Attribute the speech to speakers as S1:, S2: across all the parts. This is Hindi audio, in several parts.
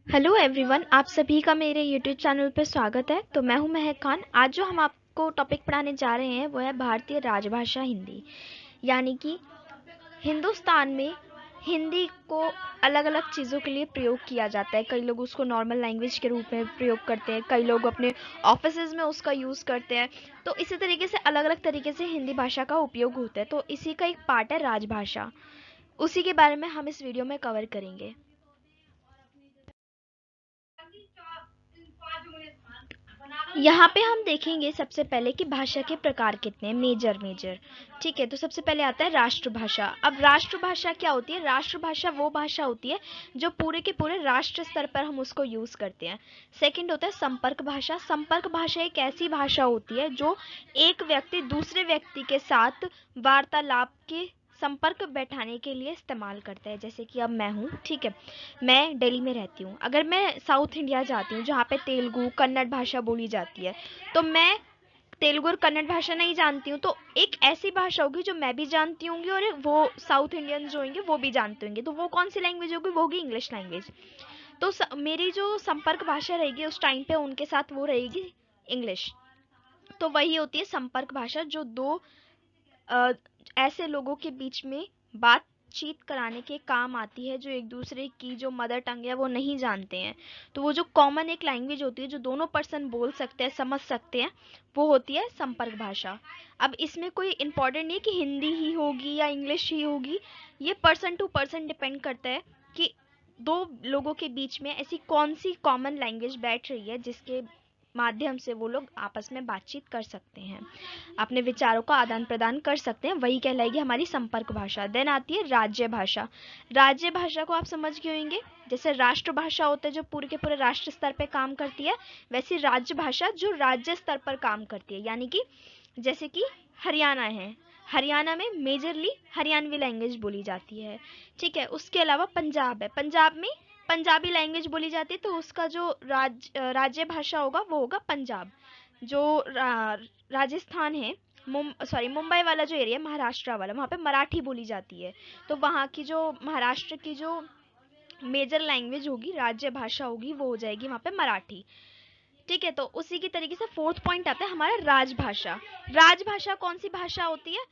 S1: हेलो एवरीवन, आप सभी का मेरे यूट्यूब चैनल पर स्वागत है। तो मैं हूं महक खान। आज जो हम आपको टॉपिक पढ़ाने जा रहे हैं वो है भारतीय राजभाषा हिंदी। यानी कि हिंदुस्तान में हिंदी को अलग अलग चीज़ों के लिए प्रयोग किया जाता है। कई लोग उसको नॉर्मल लैंग्वेज के रूप में प्रयोग करते हैं, कई लोग अपने ऑफिसेज में उसका यूज़ करते हैं। तो इसी तरीके से अलग अलग तरीके से हिंदी भाषा का उपयोग होता है। तो इसी का एक पार्ट है राजभाषा। उसी के बारे में हम इस वीडियो में कवर करेंगे। यहाँ पे हम देखेंगे सबसे पहले कि भाषा के प्रकार कितने हैं, मेजर। ठीक है, तो सबसे पहले आता है राष्ट्रभाषा। अब राष्ट्रभाषा क्या होती है? राष्ट्रभाषा वो भाषा होती है जो पूरे के पूरे राष्ट्र स्तर पर हम उसको यूज करते हैं। सेकंड होता है संपर्क भाषा। संपर्क भाषा एक ऐसी भाषा होती है जो एक व्यक्ति दूसरे व्यक्ति के साथ वार्तालाप के संपर्क बैठाने के लिए इस्तेमाल करता है। जैसे कि अब मैं हूँ, ठीक है, मैं दिल्ली में रहती हूँ। अगर मैं साउथ इंडिया जाती हूँ जहाँ पे तेलुगु कन्नड़ भाषा बोली जाती है, तो मैं तेलुगु और कन्नड़ भाषा नहीं जानती हूँ, तो एक ऐसी भाषा होगी जो मैं भी जानती होंगी और वो साउथ इंडियंस जो होंगे वो भी जानते होंगे। तो वो कौन सी लैंग्वेज होगी? वो होगी इंग्लिश लैंग्वेज। तो मेरी जो संपर्क भाषा रहेगी उस टाइम पे उनके साथ वो रहेगी इंग्लिश। तो वही होती है संपर्क भाषा, जो दो अ, ऐसे लोगों के बीच में बातचीत कराने के काम आती है, जो एक दूसरे की जो मदर टंग है वो नहीं जानते हैं। तो वो जो कॉमन एक लैंग्वेज होती है जो दोनों पर्सन बोल सकते हैं, समझ सकते हैं, वो होती है संपर्क भाषा। अब इसमें कोई इम्पोर्टेंट नहीं है कि हिंदी ही होगी या इंग्लिश ही होगी। ये पर्सन टू पर्सन डिपेंड करता है कि दो लोगों के बीच में ऐसी कौन सी कॉमन लैंग्वेज बैठ रही है जिसके माध्यम से वो लोग आपस में बातचीत कर सकते हैं, अपने विचारों का आदान प्रदान कर सकते हैं। वही कहलाएगी हमारी संपर्क भाषा। देन आती है राज्य भाषा। राज्य भाषा को आप समझ गए होंगे, जैसे राष्ट्रभाषा होता है जो पूरे के पूरे राष्ट्र स्तर पर काम करती है, वैसी राज्य भाषा जो राज्य स्तर पर काम करती है। यानी कि जैसे कि हरियाणा है, हरियाणा में मेजरली हरियाणवी लैंग्वेज बोली जाती है। ठीक है, उसके अलावा पंजाब है, पंजाब में पंजाबी लैंग्वेज बोली जाती है, तो उसका जो राज्य भाषा होगा वो होगा पंजाब। जो राजस्थान है, मुंबई वाला जो एरिया, महाराष्ट्र वाला, वहाँ पे मराठी बोली जाती है। तो वहाँ की जो महाराष्ट्र की जो मेजर लैंग्वेज होगी, राज्य भाषा होगी, वो हो जाएगी वहाँ पे मराठी। ठीक है, तो उसी की तरीके से फोर्थ पॉइंट आता है हमारा राजभाषा। राजभाषा कौन सी भाषा होती है?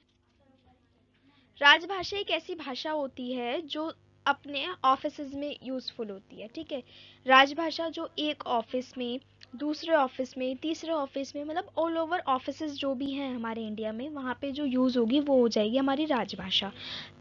S1: राजभाषा एक ऐसी भाषा होती है जो अपने ऑफिसेज में यूजफुल होती है। ठीक है, राजभाषा जो एक ऑफिस में, दूसरे ऑफिस में, तीसरे ऑफिस में, मतलब ऑल ओवर ऑफिसेज जो भी हैं हमारे इंडिया में, वहाँ पे जो यूज़ होगी वो हो जाएगी हमारी राजभाषा।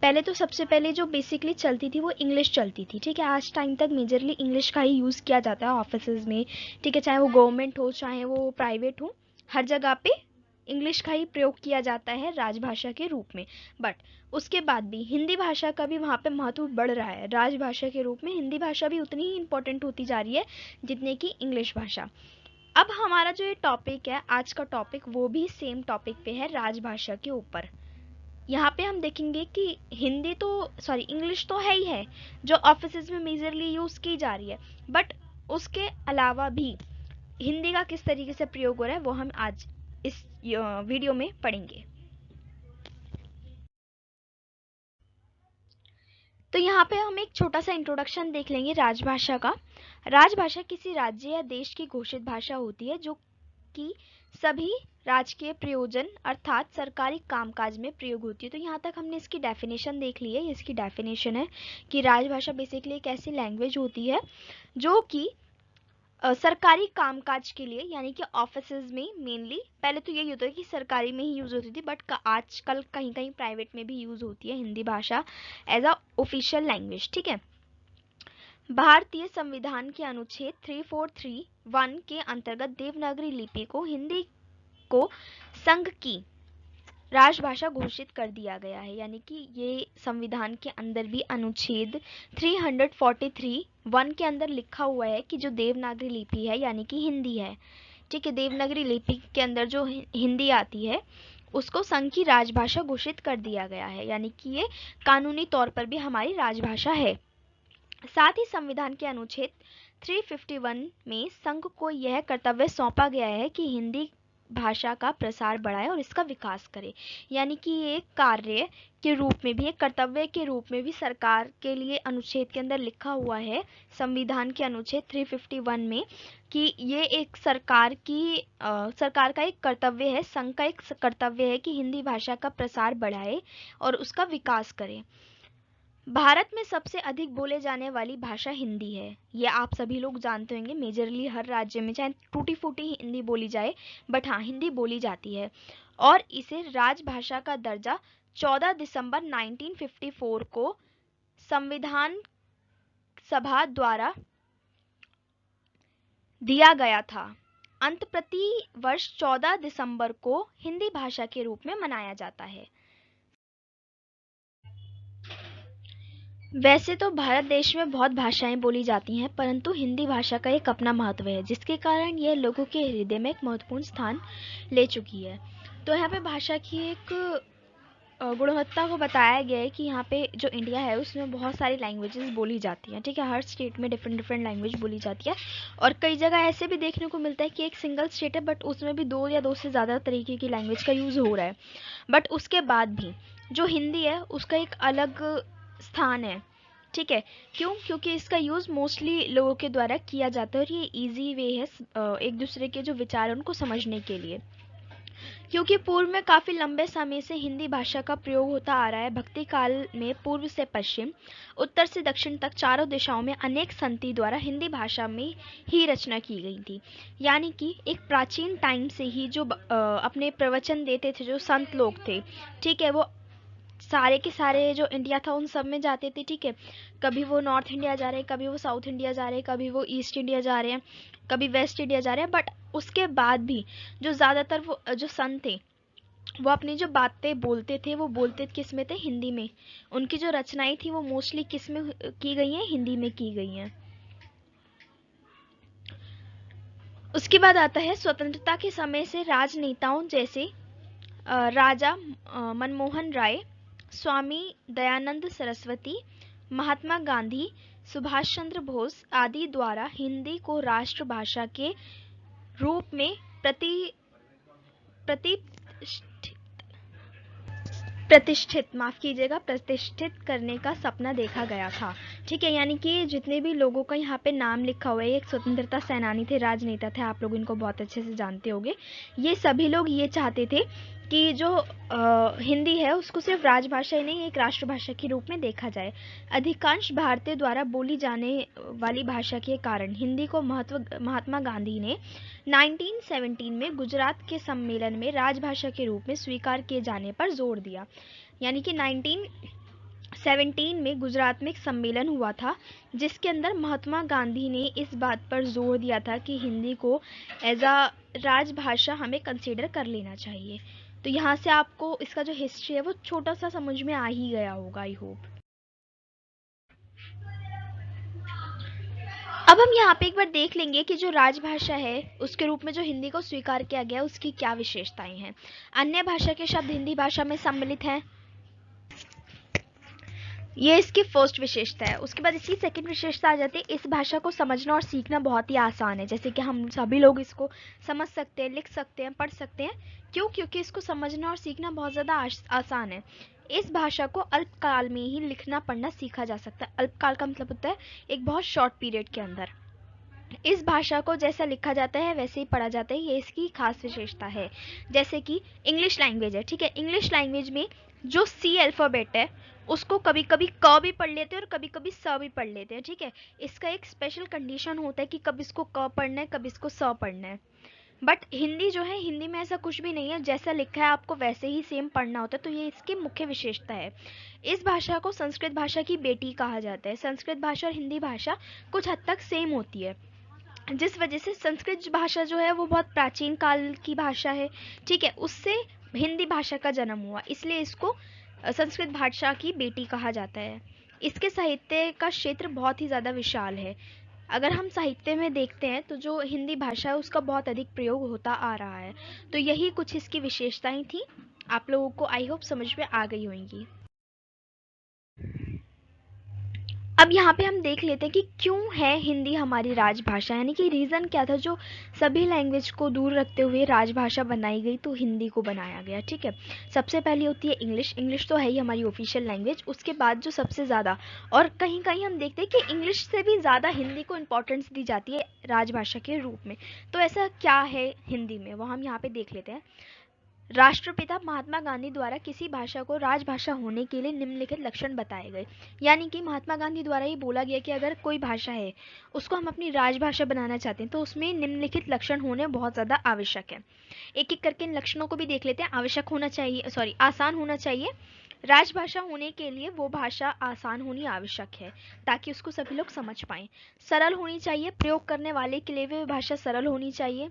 S1: पहले तो सबसे पहले जो बेसिकली चलती थी वो इंग्लिश चलती थी। ठीक है, आज टाइम तक मेजरली इंग्लिश का ही यूज़ किया जाता है ऑफिसेज में। ठीक है, चाहे वो गवर्नमेंट हो चाहे वो प्राइवेट हो, हर जगह पे इंग्लिश का ही प्रयोग किया जाता है राजभाषा के रूप में। बट उसके बाद भी हिंदी भाषा का भी वहाँ पे महत्व बढ़ रहा है। राजभाषा के रूप में हिंदी भाषा भी उतनी ही इम्पोर्टेंट होती जा रही है जितने की इंग्लिश भाषा। अब हमारा जो ये टॉपिक है, आज का टॉपिक, वो भी सेम टॉपिक पे है, राजभाषा के ऊपर। यहाँ पे हम देखेंगे कि हिंदी तो, सॉरी, इंग्लिश तो है ही है जो ऑफिस में मेजरली यूज की जा रही है, बट उसके अलावा भी हिंदी का किस तरीके से प्रयोग हो रहा है वो हम आज इस वीडियो में पढ़ेंगे। तो यहाँ पे हम एक छोटा सा इंट्रोडक्शन देख लेंगे राजभाषा का। राजभाषा किसी राज्य या देश की घोषित भाषा होती है जो कि सभी राजकीय प्रयोजन अर्थात सरकारी कामकाज में प्रयोग होती है। तो यहाँ तक हमने इसकी डेफिनेशन देख ली है। इसकी डेफिनेशन है कि राजभाषा बेसिकली एक ऐसी लैंग्वेज होती है जो कि सरकारी कामकाज के लिए, यानी कि ऑफिसेज में मेनली, पहले तो यही होता है कि सरकारी में ही यूज होती थी, बट आजकल कहीं कहीं प्राइवेट में भी यूज होती है हिंदी भाषा एज अ ऑफिशियल लैंग्वेज। ठीक है, भारतीय संविधान के अनुच्छेद 3431 के अंतर्गत देवनागरी लिपि को हिंदी को संघ की राजभाषा घोषित कर दिया गया है। यानी कि ये संविधान के अंदर भी अनुच्छेद 343(1) के अंदर लिखा हुआ है कि जो देवनागरी लिपि है यानी कि हिंदी है, ठीक है, देवनागरी लिपि के अंदर जो हिंदी आती है उसको संघ की राजभाषा घोषित कर दिया गया है, यानी कि ये कानूनी तौर पर भी हमारी राजभाषा है। साथ ही संविधान के अनुच्छेद 351 में संघ को यह कर्तव्य सौंपा गया है कि हिंदी भाषा का प्रसार बढ़ाए और इसका विकास करे। यानी कि ये एक कार्य के रूप में भी, एक कर्तव्य के रूप में भी सरकार के लिए अनुच्छेद के अंदर लिखा हुआ है, संविधान के अनुच्छेद 351 में, कि ये एक सरकार का एक कर्तव्य है, संघ का एक कर्तव्य है कि हिंदी भाषा का प्रसार बढ़ाए और उसका विकास करे। भारत में सबसे अधिक बोले जाने वाली भाषा हिंदी है, ये आप सभी लोग जानते होंगे। मेजरली हर राज्य में चाहे टूटी फूटी हिंदी बोली जाए, बट हाँ, हिंदी बोली जाती है। और इसे राजभाषा का दर्जा 14 दिसंबर 1954 को संविधान सभा द्वारा दिया गया था। अंत प्रति वर्ष 14 दिसंबर को हिंदी भाषा के रूप में मनाया जाता है। वैसे तो भारत देश में बहुत भाषाएं बोली जाती हैं, परंतु हिंदी भाषा का एक अपना महत्व है, जिसके कारण यह लोगों के हृदय में एक महत्वपूर्ण स्थान ले चुकी है। तो यहाँ पे भाषा की एक गुणवत्ता को बताया गया है कि यहाँ पे जो इंडिया है उसमें बहुत सारी लैंग्वेजेस बोली जाती हैं, ठीक है। हर स्टेट में डिफरेंट डिफरेंट लैंग्वेज बोली जाती है, और कई जगह ऐसे भी देखने को मिलता है कि एक सिंगल स्टेट है बट उसमें भी 2 या 2 से ज़्यादा तरीके की लैंग्वेज का यूज़ हो रहा है। बट उसके बाद भी जो हिंदी है उसका एक अलग स्थान है, ठीक है। क्यों? क्योंकि इसका यूज़ मोस्टली लोगों के द्वारा किया जाता है और ये इजी वे है एक दूसरे के जो विचार हैं उनको समझने के लिए। क्योंकि पूर्व में काफ़ी लंबे समय से हिंदी भाषा का प्रयोग होता आ रहा है। भक्ति काल में पूर्व से पश्चिम, उत्तर से दक्षिण तक चारों दिशाओं में अनेक संतों द्वारा हिंदी भाषा में ही रचना की गई थी। यानी कि एक प्राचीन टाइम से ही जो अपने प्रवचन देते थे जो संत लोग थे, ठीक है, वो सारे के सारे जो इंडिया था उन सब में जाते थे, ठीक है। कभी वो नॉर्थ इंडिया जा रहे हैं, कभी वो साउथ इंडिया जा रहे हैं, कभी वो ईस्ट इंडिया जा रहे हैं, कभी वेस्ट इंडिया जा रहे हैं। बट उसके बाद भी जो ज़्यादातर वो जो संत थे वो अपनी जो बातें बोलते थे वो बोलते किस में थे? हिंदी में। उनकी जो रचनाएं थी वो मोस्टली किस में की गई हैं? हिंदी में की गई हैं। उसके बाद आता है स्वतंत्रता के समय से राजनेताओं जैसे राजा मनमोहन राय, स्वामी दयानंद सरस्वती, महात्मा गांधी, सुभाष चंद्र बोस आदि द्वारा हिंदी को राष्ट्रभाषा के रूप में प्रतिष्ठित करने का सपना देखा गया था, ठीक है। यानी कि जितने भी लोगों का यहाँ पे नाम लिखा हुआ है, एक स्वतंत्रता सेनानी थे, राजनेता थे, आप लोग इनको बहुत अच्छे से जानते होंगे। ये सभी लोग ये चाहते थे कि जो हिंदी है उसको सिर्फ राजभाषा ही नहीं एक राष्ट्रभाषा के रूप में देखा जाए। अधिकांश भारतीय द्वारा बोली जाने वाली भाषा के कारण हिंदी को महात्मा गांधी ने 1917 में गुजरात के सम्मेलन में राजभाषा के रूप में स्वीकार किए जाने पर जोर दिया। यानी कि 1917 में गुजरात में एक सम्मेलन हुआ था जिसके अंदर महात्मा गांधी ने इस बात पर जोर दिया था कि हिंदी को एज अ राजभाषा हमें कंसीडर कर लेना चाहिए। तो यहाँ से आपको इसका जो हिस्ट्री है वो छोटा सा समझ में आ ही गया होगा, आई होप। अब हम यहाँ पे एक बार देख लेंगे कि जो राजभाषा है उसके रूप में जो हिंदी को स्वीकार किया गया उसकी क्या विशेषताएं हैं। अन्य भाषा के शब्द हिंदी भाषा में सम्मिलित हैं, ये इसकी फर्स्ट विशेषता है। उसके बाद इसकी सेकंड विशेषता आ जाती है, इस भाषा को समझना और सीखना बहुत ही आसान है। जैसे कि हम सभी लोग इसको समझ सकते हैं, लिख सकते हैं, पढ़ सकते हैं। क्यों? क्योंकि इसको समझना और सीखना बहुत ज़्यादा आसान है। इस भाषा को अल्पकाल में ही लिखना पढ़ना सीखा जा सकता है। अल्पकाल का मतलब होता है एक बहुत शॉर्ट पीरियड के अंदर। इस भाषा को जैसा लिखा जाता है वैसे ही पढ़ा जाता है, ये इसकी खास विशेषता है। जैसे कि इंग्लिश लैंग्वेज है, ठीक है। इंग्लिश लैंग्वेज में जो सी अल्फ़ाबेट है उसको कभी कभी क भी पढ़ लेते हैं और कभी कभी स भी पढ़ लेते हैं, ठीक है। इसका एक स्पेशल कंडीशन होता है कि कब इसको क पढ़ना है, कब इसको स पढ़ना है। बट हिंदी जो है, हिंदी में ऐसा कुछ भी नहीं है, जैसा लिखा है आपको वैसे ही सेम पढ़ना होता है। तो ये इसकी मुख्य विशेषता है। इस भाषा को संस्कृत भाषा की बेटी कहा जाता है। संस्कृत भाषा और हिंदी भाषा कुछ हद तक सेम होती है, जिस वजह से संस्कृत भाषा जो है वो बहुत प्राचीन काल की भाषा है, ठीक है। उससे हिंदी भाषा का जन्म हुआ, इसलिए इसको संस्कृत भाषा की बेटी कहा जाता है। इसके साहित्य का क्षेत्र बहुत ही ज़्यादा विशाल है। अगर हम साहित्य में देखते हैं तो जो हिंदी भाषा है उसका बहुत अधिक प्रयोग होता आ रहा है। तो यही कुछ इसकी विशेषताएं थी, आप लोगों को आई होप समझ में आ गई होंगी। अब यहाँ पे हम देख लेते हैं कि क्यों है हिंदी हमारी राजभाषा, यानी कि रीज़न क्या था जो सभी लैंग्वेज को दूर रखते हुए राजभाषा बनाई गई तो हिंदी को बनाया गया। ठीक है, सबसे पहली होती है इंग्लिश। इंग्लिश तो है ही हमारी ऑफिशियल लैंग्वेज। उसके बाद जो सबसे ज़्यादा, और कहीं कहीं हम देखते हैं कि इंग्लिश से भी ज़्यादा हिंदी को इम्पोर्टेंस दी जाती है राजभाषा के रूप में। तो ऐसा क्या है हिंदी में, वो हम यहाँ पे देख लेते हैं। राष्ट्रपिता महात्मा गांधी द्वारा किसी भाषा को राजभाषा होने के लिए निम्नलिखित लक्षण बताए गए। यानी कि महात्मा गांधी द्वारा ये बोला गया कि अगर कोई भाषा है उसको हम अपनी राजभाषा बनाना चाहते हैं तो उसमें निम्नलिखित लक्षण होने बहुत ज़्यादा आवश्यक है। एक एक करके इन लक्षणों को भी देख लेते हैं। आवश्यक होना चाहिए, सॉरी, आसान होना चाहिए। राजभाषा होने के लिए वो भाषा आसान होनी आवश्यक है ताकि उसको सभी लोग समझ पाएं। सरल होनी चाहिए, प्रयोग करने वाले के लिए भी भाषा सरल होनी चाहिए।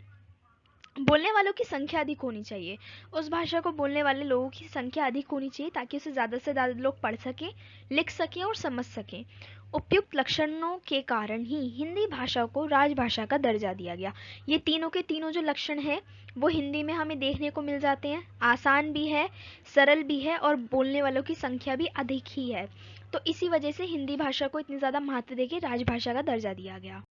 S1: बोलने वालों की संख्या अधिक होनी चाहिए, उस भाषा को बोलने वाले लोगों की संख्या अधिक होनी चाहिए ताकि उसे ज़्यादा से ज़्यादा लोग पढ़ सकें, लिख सकें और समझ सकें। उपयुक्त लक्षणों के कारण ही हिंदी भाषा को राजभाषा का दर्जा दिया गया। ये तीनों के तीनों जो लक्षण हैं वो हिंदी में हमें देखने को मिल जाते हैं। आसान भी है, सरल भी है और बोलने वालों की संख्या भी अधिक ही है। तो इसी वजह से हिंदी भाषा को इतनी ज़्यादा महत्व देके राजभाषा का दर्जा दिया गया।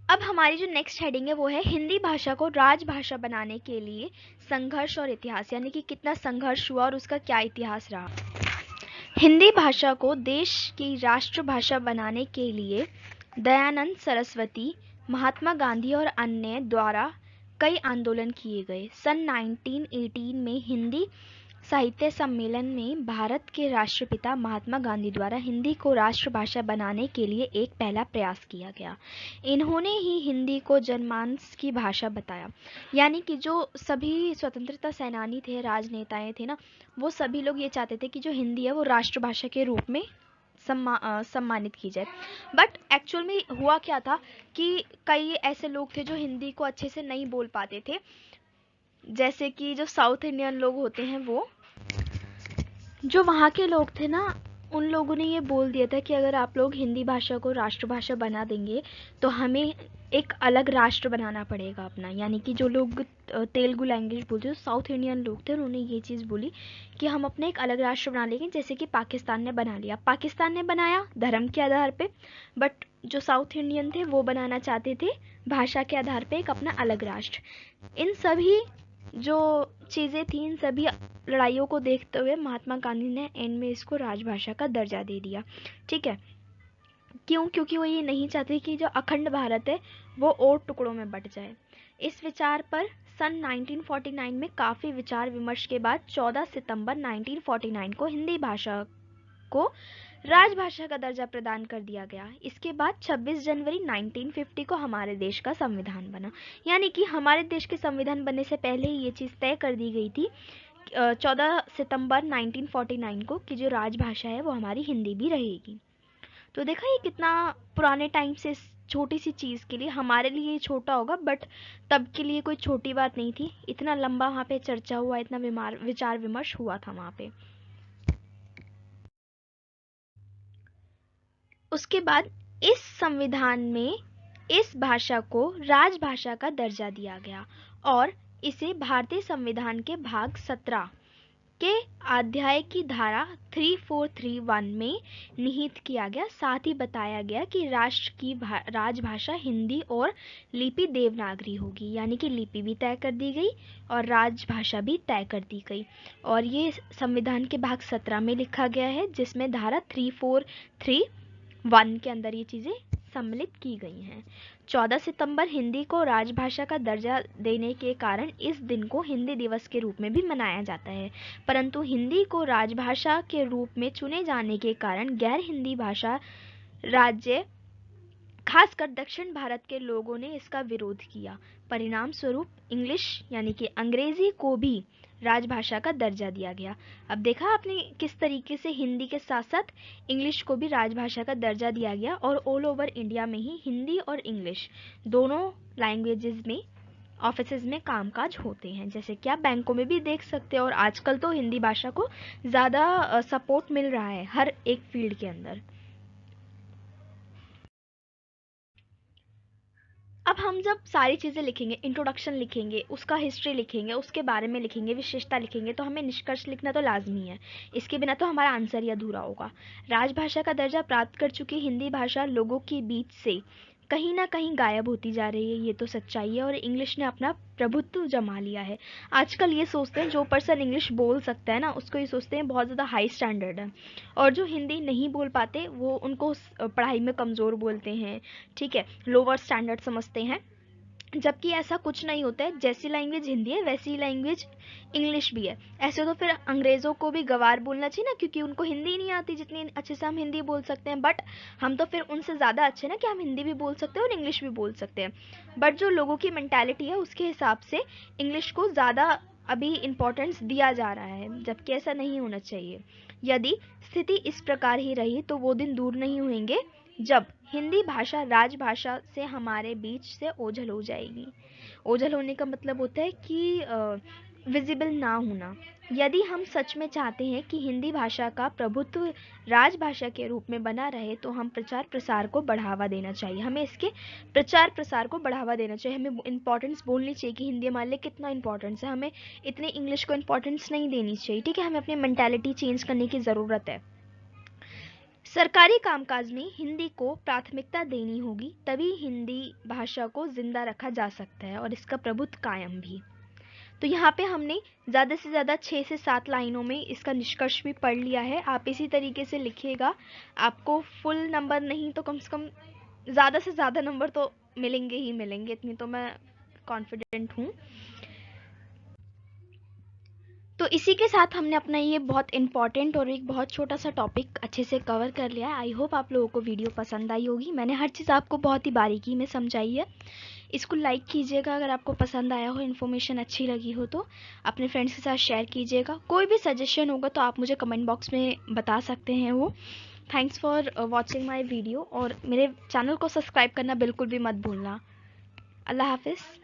S1: अब हमारी जो नेक्स्ट हेडिंग है वो है हिंदी भाषा को राजभाषा बनाने के लिए संघर्ष और इतिहास, यानी कि कितना संघर्ष हुआ और उसका क्या इतिहास रहा। हिंदी भाषा को देश की राष्ट्रभाषा बनाने के लिए दयानंद सरस्वती, महात्मा गांधी और अन्य द्वारा कई आंदोलन किए गए। सन 1918 में हिंदी साहित्य सम्मेलन में भारत के राष्ट्रपिता महात्मा गांधी द्वारा हिंदी को राष्ट्रभाषा बनाने के लिए एक पहला प्रयास किया गया। इन्होंने ही हिंदी को जनमानस की भाषा बताया। यानी कि जो सभी स्वतंत्रता सेनानी थे, राजनेताएं थे ना, वो सभी लोग ये चाहते थे कि जो हिंदी है वो राष्ट्रभाषा के रूप में सम्मानित की जाए। बट एक्चुअल में हुआ क्या था कि कई ऐसे लोग थे जो हिंदी को अच्छे से नहीं बोल पाते थे, जैसे कि जो साउथ इंडियन लोग होते हैं, वो जो वहाँ के लोग थे ना, उन लोगों ने ये बोल दिया था कि अगर आप लोग हिंदी भाषा को राष्ट्रभाषा बना देंगे तो हमें एक अलग राष्ट्र बनाना पड़ेगा अपना। यानी कि जो लोग तेलुगु लैंग्वेज बोलते थे, साउथ इंडियन लोग थे, उन्होंने ये चीज़ बोली कि हम अपने एक अलग राष्ट्र बना लेंगे, जैसे कि पाकिस्तान ने बना लिया। पाकिस्तान ने बनाया धर्म के आधार पे, बट जो साउथ इंडियन थे वो बनाना चाहते थे भाषा के आधार पे एक अपना अलग राष्ट्र। इन सभी जो चीज़ें थी, इन सभी लड़ाइयों को देखते हुए महात्मा गांधी ने एंड में इसको राजभाषा का दर्जा दे दिया। ठीक है, क्यों? क्योंकि वो ये नहीं चाहते कि जो अखंड भारत है वो और टुकड़ों में बट जाए। इस विचार पर सन 1949 में काफ़ी विचार विमर्श के बाद 14 सितंबर 1949 को हिंदी भाषा को राजभाषा का दर्जा प्रदान कर दिया गया। इसके बाद 26 जनवरी 1950 को हमारे देश का संविधान बना। यानी कि हमारे देश के संविधान बनने से पहले ही ये चीज़ तय कर दी गई थी 14 सितंबर 1949 को कि जो राजभाषा है वो हमारी हिंदी भी रहेगी। तो देखा ये कितना पुराने टाइम से छोटी सी चीज़ के लिए, हमारे लिए ये छोटा होगा बट तब के लिए कोई छोटी बात नहीं थी। इतना लंबा वहाँ पे चर्चा हुआ, इतना विचार विमर्श हुआ था वहाँ पे। उसके बाद इस संविधान में इस भाषा को राजभाषा का दर्जा दिया गया और इसे भारतीय संविधान के भाग 17 के अध्याय की धारा 3431 में निहित किया गया। साथ ही बताया गया कि राष्ट्र की राजभाषा हिंदी और लिपि देवनागरी होगी। यानी कि लिपि भी तय कर दी गई और राजभाषा भी तय कर दी गई, और ये संविधान के भाग 17 में लिखा गया है, जिसमें धारा 3431 के अंदर ये चीज़ें सम्मिलित की गई हैं। 14 सितंबर हिंदी को राजभाषा का दर्जा देने के कारण इस दिन को हिंदी दिवस के रूप में भी मनाया जाता है, परंतु हिंदी को राजभाषा के रूप में चुने जाने के कारण गैर हिंदी भाषा राज्य, खासकर दक्षिण भारत के लोगों ने इसका विरोध किया। परिणाम स्वरूप इंग्लिश यानी कि अंग्रेजी को भी राजभाषा का दर्जा दिया गया। अब देखा आपने किस तरीके से हिंदी के साथ साथ इंग्लिश को भी राजभाषा का दर्जा दिया गया, और ऑल ओवर इंडिया में ही हिंदी और इंग्लिश दोनों लैंग्वेजेस में ऑफिसेज में कामकाज होते हैं, जैसे कि आप बैंकों में भी देख सकते हो। और आजकल तो हिंदी भाषा को ज़्यादा सपोर्ट मिल रहा है हर एक फील्ड के अंदर। अब हम जब सारी चीज़ें लिखेंगे, इंट्रोडक्शन लिखेंगे, उसका हिस्ट्री लिखेंगे, उसके बारे में लिखेंगे, विशेषता लिखेंगे, तो हमें निष्कर्ष लिखना तो लाजमी है। इसके बिना तो हमारा आंसर ही अधूरा होगा। राजभाषा का दर्जा प्राप्त कर चुकी हिंदी भाषा लोगों के बीच से कहीं ना कहीं गायब होती जा रही है, ये तो सच्चाई है, और इंग्लिश ने अपना प्रभुत्व जमा लिया है। आजकल ये सोचते हैं, जो पर्सन इंग्लिश बोल सकता है ना, उसको ये सोचते हैं बहुत ज़्यादा हाई स्टैंडर्ड है, और जो हिंदी नहीं बोल पाते वो उनको पढ़ाई में कमज़ोर बोलते हैं, ठीक है, लोअर स्टैंडर्ड समझते हैं। जबकि ऐसा कुछ नहीं होता है, जैसी लैंग्वेज हिंदी है वैसी लैंग्वेज इंग्लिश भी है। ऐसे तो फिर अंग्रेज़ों को भी गवार बोलना चाहिए ना, क्योंकि उनको हिंदी नहीं आती जितनी अच्छे से हम हिंदी बोल सकते हैं, बट हम तो फिर उनसे ज़्यादा अच्छे ना कि हम हिंदी भी बोल सकते हैं और इंग्लिश भी बोल सकते हैं। बट जो लोगों की मैंटेलिटी है उसके हिसाब से इंग्लिश को ज़्यादा अभी इम्पोर्टेंस दिया जा रहा है, जबकि ऐसा नहीं होना चाहिए। यदि स्थिति इस प्रकार ही रही तो वो दिन दूर नहीं होंगे जब हिंदी भाषा राजभाषा से हमारे बीच से ओझल हो जाएगी। ओझल होने का मतलब होता है कि विजिबल ना होना। यदि हम सच में चाहते हैं कि हिंदी भाषा का प्रभुत्व राजभाषा के रूप में बना रहे तो हम प्रचार प्रसार को बढ़ावा देना चाहिए। हमें इसके प्रचार प्रसार को बढ़ावा देना चाहिए। हमें इम्पोर्टेंस बोलनी चाहिए कि हिंदी हमारे लिए कितना इंपॉर्टेंस है। हमें इतनी इंग्लिश को इम्पोर्टेंस नहीं देनी चाहिए, ठीक है। हमें अपनी मेंटालिटी चेंज करने की ज़रूरत है। सरकारी कामकाज में हिंदी को प्राथमिकता देनी होगी, तभी हिंदी भाषा को जिंदा रखा जा सकता है और इसका प्रभुत्व कायम भी। तो यहाँ पे हमने ज़्यादा से ज़्यादा 6 से 7 लाइनों में इसका निष्कर्ष भी पढ़ लिया है। आप इसी तरीके से लिखिएगा, आपको फुल नंबर नहीं तो कम से कम ज़्यादा से ज़्यादा नंबर तो मिलेंगे ही मिलेंगे, इतनी तो मैं कॉन्फिडेंट हूँ। तो इसी के साथ हमने अपना ये बहुत इंपॉर्टेंट और एक बहुत छोटा सा टॉपिक अच्छे से कवर कर लिया है। आई होप आप लोगों को वीडियो पसंद आई होगी। मैंने हर चीज़ आपको बहुत ही बारीकी में समझाई है। इसको लाइक कीजिएगा अगर आपको पसंद आया हो, इन्फॉर्मेशन अच्छी लगी हो तो अपने फ्रेंड्स के साथ शेयर कीजिएगा। कोई भी सजेशन होगा तो आप मुझे कमेंट बॉक्स में बता सकते हैं वो। Thanks for watching my video, और मेरे चैनल को सब्सक्राइब करना बिल्कुल भी मत भूलना। अल्लाह हाफिज़।